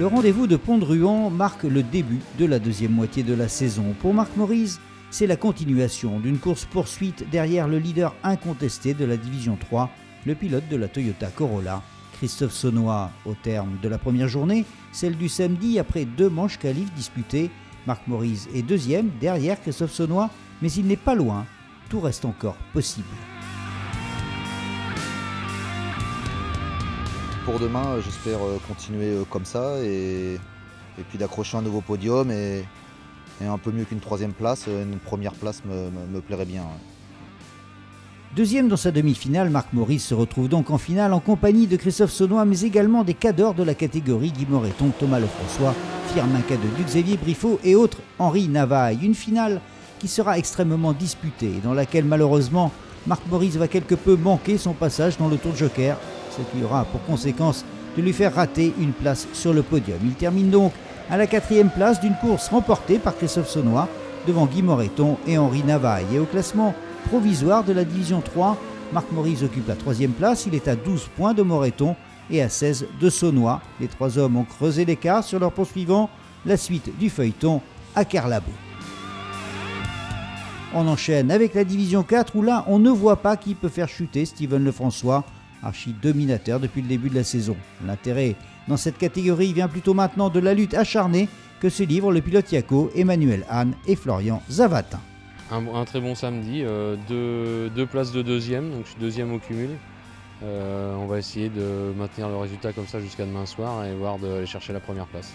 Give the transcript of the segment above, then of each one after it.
Le rendez-vous de Pont-de-Ruan marque le début de la deuxième moitié de la saison. Pour Marc Maurice, c'est la continuation d'une course-poursuite derrière le leader incontesté de la Division 3, le pilote de la Toyota Corolla, Christophe Saunois. Au terme de la première journée, celle du samedi, après 2 manches qualifs disputées, Marc Maurice est deuxième derrière Christophe Saunois, mais il n'est pas loin, tout reste encore possible. Pour demain, j'espère continuer comme ça et puis d'accrocher un nouveau podium et un peu mieux qu'une 3e place. Une première place me plairait bien. Deuxième dans sa demi-finale, Marc Maurice se retrouve donc en finale en compagnie de Christophe Saunois, mais également des cadors de la catégorie, Guy Moreton, Thomas Lefrançois, Firmin Cadeduc, Xavier Briffaut et autres Henri Navaille. Une finale qui sera extrêmement disputée et dans laquelle malheureusement Marc Maurice va quelque peu manquer son passage dans le Tour de Joker, ce qui aura pour conséquence de lui faire rater une place sur le podium. Il termine donc à la 4e place d'une course remportée par Christophe Saunois devant Guy Moreton et Henri Navaille. Et au classement provisoire de la Division 3, Marc Maurice occupe la 3e place. Il est à 12 points de Moreton et à 16 de Saunois. Les 3 hommes ont creusé l'écart sur leur poursuivant. La suite du feuilleton à Carlabo. On enchaîne avec la Division 4 où là on ne voit pas qui peut faire chuter Steven Lefrançois, archi-dominateur depuis le début de la saison. L'intérêt dans cette catégorie vient plutôt maintenant de la lutte acharnée que se livrent le pilote Yako, Emmanuel Hahn et Florian Zavatin. Un très bon samedi, 2 places de deuxième, donc je suis deuxième au cumul. On va essayer de maintenir le résultat comme ça jusqu'à demain soir et voir d'aller chercher la première place.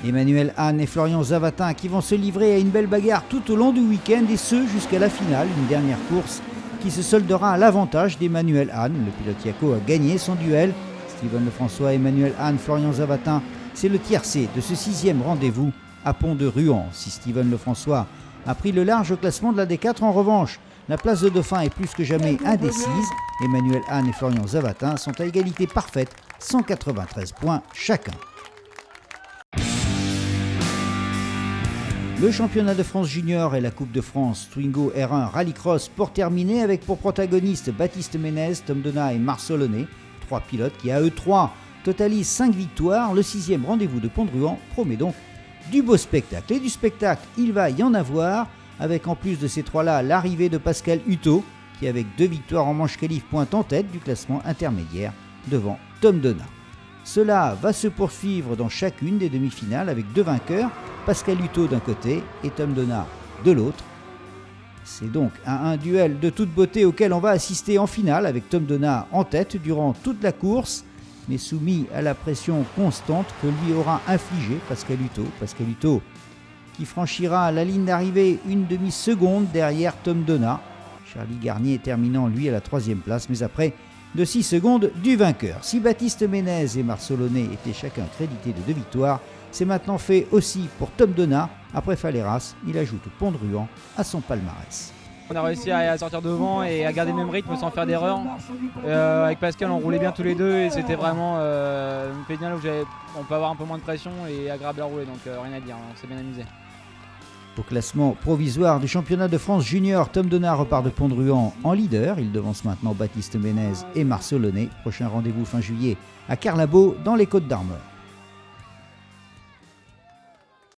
Emmanuel Hahn et Florian Zavatin qui vont se livrer à une belle bagarre tout au long du week-end et ce jusqu'à la finale, une dernière course qui se soldera à l'avantage d'Emmanuel Hahn. Le pilote Yako a gagné son duel. Steven Lefrançois, Emmanuel Hahn, Florian Zavatin, c'est le tiercé de ce 6e rendez-vous à Pont-de-Ruan. Si Steven Lefrançois a pris le large au classement de la D4, en revanche, la place de dauphin est plus que jamais indécise. Emmanuel Hahn et Florian Zavatin sont à égalité parfaite, 193 points chacun. Le championnat de France junior et la Coupe de France Twingo R1 Rallycross pour terminer avec pour protagonistes Baptiste Ménez, Tom Donat et Marceau Launay. 3 pilotes qui à eux 3 totalisent 5 victoires. Le 6e rendez-vous de Pont-de-Ruan promet donc du beau spectacle. Et du spectacle, il va y en avoir avec en plus de ces 3-là l'arrivée de Pascal Hutto qui avec 2 victoires en manche qualif pointe en tête du classement intermédiaire devant Tom Donat. Cela va se poursuivre dans chacune des demi-finales avec 2 vainqueurs, Pascal Hutto d'un côté et Tom Donat de l'autre. C'est donc un duel de toute beauté auquel on va assister en finale avec Tom Donat en tête durant toute la course, mais soumis à la pression constante que lui aura infligée Pascal Hutto. Pascal Hutto qui franchira la ligne d'arrivée une demi-seconde derrière Tom Donat. Charlie Garnier terminant lui à la 3e place, mais après de 6 secondes du vainqueur. Si Baptiste Ménez et Marceau Launay étaient chacun crédités de 2 victoires, c'est maintenant fait aussi pour Tom Donat. Après Faleras, il ajoute Pont-de-Ruan à son palmarès. On a réussi à sortir devant et à garder le même rythme sans faire d'erreur. Avec Pascal, on roulait bien tous les deux et c'était vraiment une finale où on peut avoir un peu moins de pression et agréable à rouler, donc rien à dire, on s'est bien amusé. Au classement provisoire du championnat de France junior, Tom Donat repart de Pont-de-Ruan en leader. Il devance maintenant Baptiste Ménez et Marceau Launay. Prochain rendez-vous fin juillet à Carlabo dans les Côtes d'Armor.